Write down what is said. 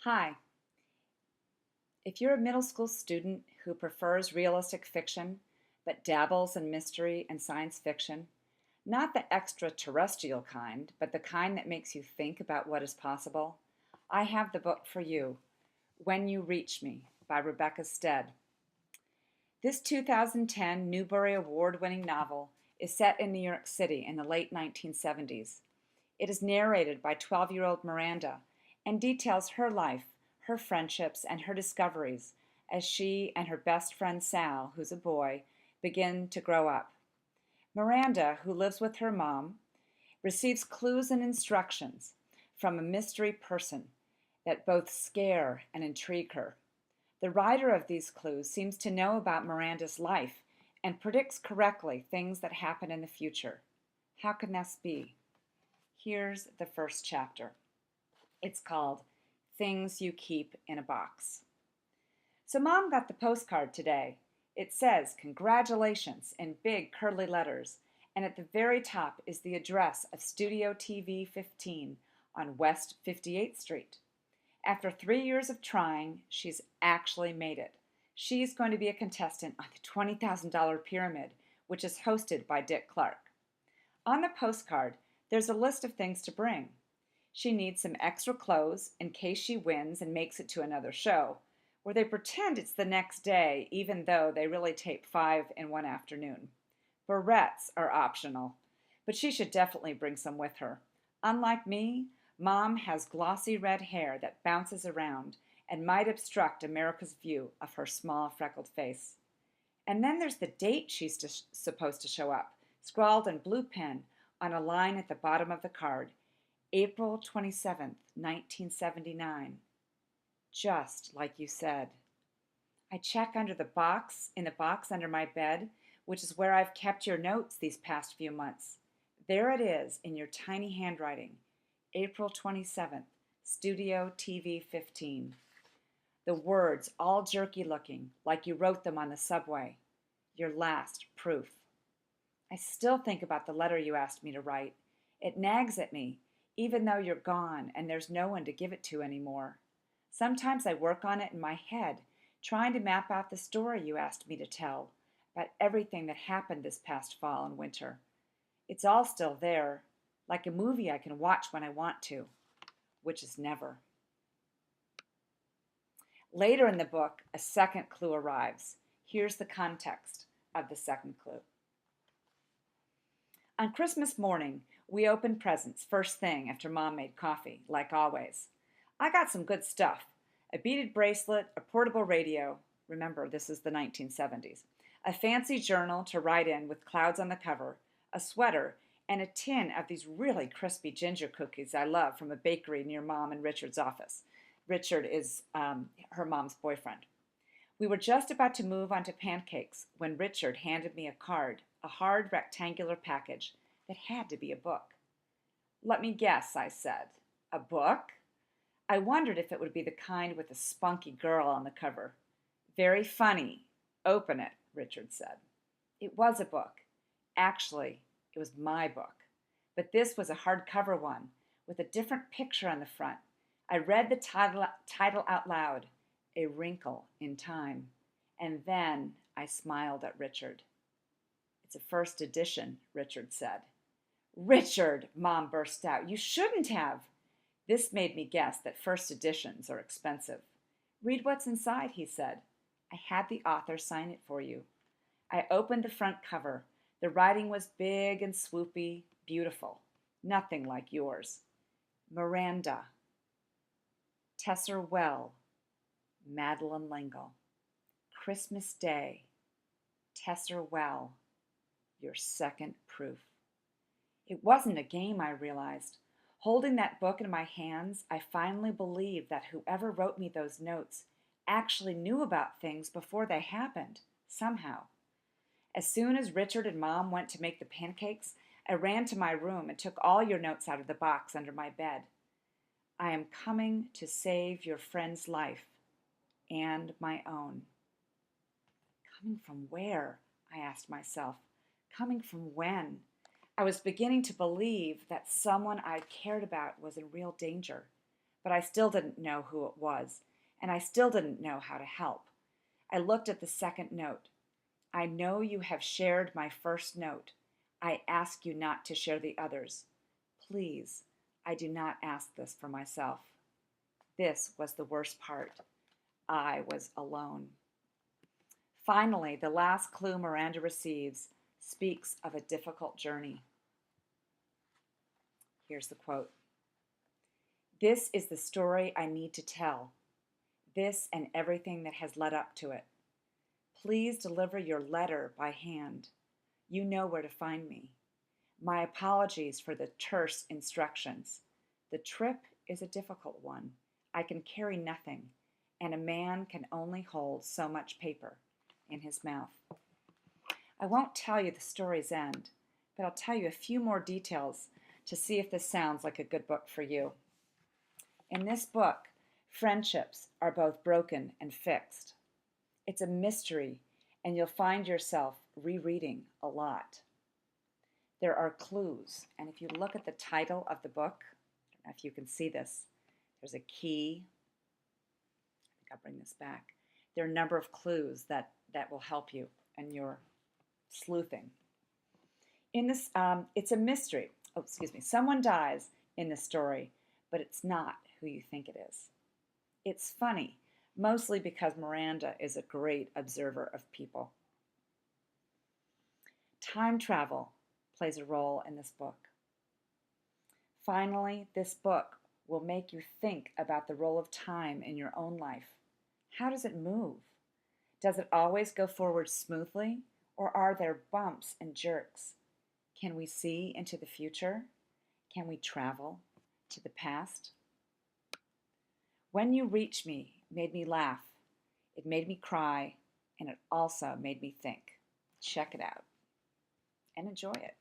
Hi. If you're a middle school student who prefers realistic fiction but dabbles in mystery and science fiction, not the extraterrestrial kind, but the kind that makes you think about what is possible, I have the book for you, When You Reach Me by Rebecca Stead. This 2010 Newbery Award-winning novel is set in New York City in the late 1970s. It is narrated by 12-year-old Miranda and details her life, her friendships, and her discoveries as she and her best friend Sal, who's a boy, begin to grow up. Miranda, who lives with her mom, receives clues and instructions from a mystery person that both scare and intrigue her. The writer of these clues seems to know about Miranda's life and predicts correctly things that happen in the future. How can this be? Here's the first chapter. It's called Things You Keep in a Box. So Mom got the postcard today. It says, "Congratulations," in big curly letters, and at the very top is the address of Studio TV 15 on West 58th Street. After 3 years of trying, she's actually made it. She's going to be a contestant on the $20,000 Pyramid, which is hosted by Dick Clark. On the postcard, there's a list of things to bring. She needs some extra clothes in case she wins and makes it to another show, where they pretend it's the next day even though they really tape 5 in one afternoon. Barrettes are optional, but she should definitely bring some with her. Unlike me, Mom has glossy red hair that bounces around and might obstruct America's view of her small freckled face. And then there's the date she's supposed to show up, scrawled in blue pen on a line at the bottom of the card. April 27th, 1979. Just like you said. I check in the box under my bed, which is where I've kept your notes these past few months. There it is in your tiny handwriting. April 27th, Studio TV 15. The words all jerky looking, like you wrote them on the subway. Your last proof. I still think about the letter you asked me to write. It nags at me, even though you're gone and there's no one to give it to anymore. Sometimes I work on it in my head, trying to map out the story you asked me to tell about everything that happened this past fall and winter. It's all still there, like a movie I can watch when I want to, which is never. Later in the book, a second clue arrives. Here's the context of the second clue. On Christmas morning, we opened presents first thing after Mom made coffee, like always. I got some good stuff. A beaded bracelet, a portable radio. Remember, this is the 1970s. A fancy journal to write in with clouds on the cover, a sweater, and a tin of these really crispy ginger cookies I love from a bakery near Mom and Richard's office. Richard is her mom's boyfriend. We were just about to move on to pancakes when Richard handed me a card, a hard rectangular package that had to be a book. Let me guess, I said. A book? I wondered if it would be the kind with a spunky girl on the cover. Very funny. Open it, Richard said. It was a book. Actually, it was my book. But this was a hardcover one with a different picture on the front. I read the title out loud, A Wrinkle in Time. And then I smiled at Richard. It's a first edition, Richard said. Richard, Mom burst out, you shouldn't have. This made me guess that first editions are expensive. Read what's inside, he said. I had the author sign it for you. I opened the front cover. The writing was big and swoopy, beautiful. Nothing like yours. Miranda. Tesser Well. Madeline Lingle. Christmas Day. Tesser Well. Your second proof. It wasn't a game, I realized. Holding that book in my hands, I finally believed that whoever wrote me those notes actually knew about things before they happened, somehow. As soon as Richard and Mom went to make the pancakes, I ran to my room and took all your notes out of the box under my bed. I am coming to save your friend's life and my own. Coming from where? I asked myself. Coming from when? I was beginning to believe that someone I cared about was in real danger. but I still didn't know who it was, and I still didn't know how to help. I looked at the second note. I know you have shared my first note. I ask you not to share the others. Please, I do not ask this for myself. This was the worst part. I was alone. Finally, the last clue Miranda receives speaks of a difficult journey. Here's the quote. This is the story I need to tell. This and everything that has led up to it. Please deliver your letter by hand. You know where to find me. My apologies for the terse instructions. The trip is a difficult one. I can carry nothing, and a man can only hold so much paper in his mouth. I won't tell you the story's end, but I'll tell you a few more details to see if this sounds like a good book for you. In this book, friendships are both broken and fixed. It's a mystery, and you'll find yourself rereading a lot. There are clues, and if you look at the title of the book, I don't know if you can see this, there's a key. I think I'll bring this back. There are a number of clues that will help you in your sleuthing. In this, it's a mystery. Oh, excuse me. Someone dies in the story, but it's not who you think it is. It's funny, mostly because Miranda is a great observer of people. Time travel plays a role in this book. Finally, this book will make you think about the role of time in your own life. How does it move? Does it always go forward smoothly, or are there bumps and jerks? Can we see into the future? Can we travel to the past? When You Reach Me made me laugh. It made me cry, and it also made me think. Check it out and enjoy it.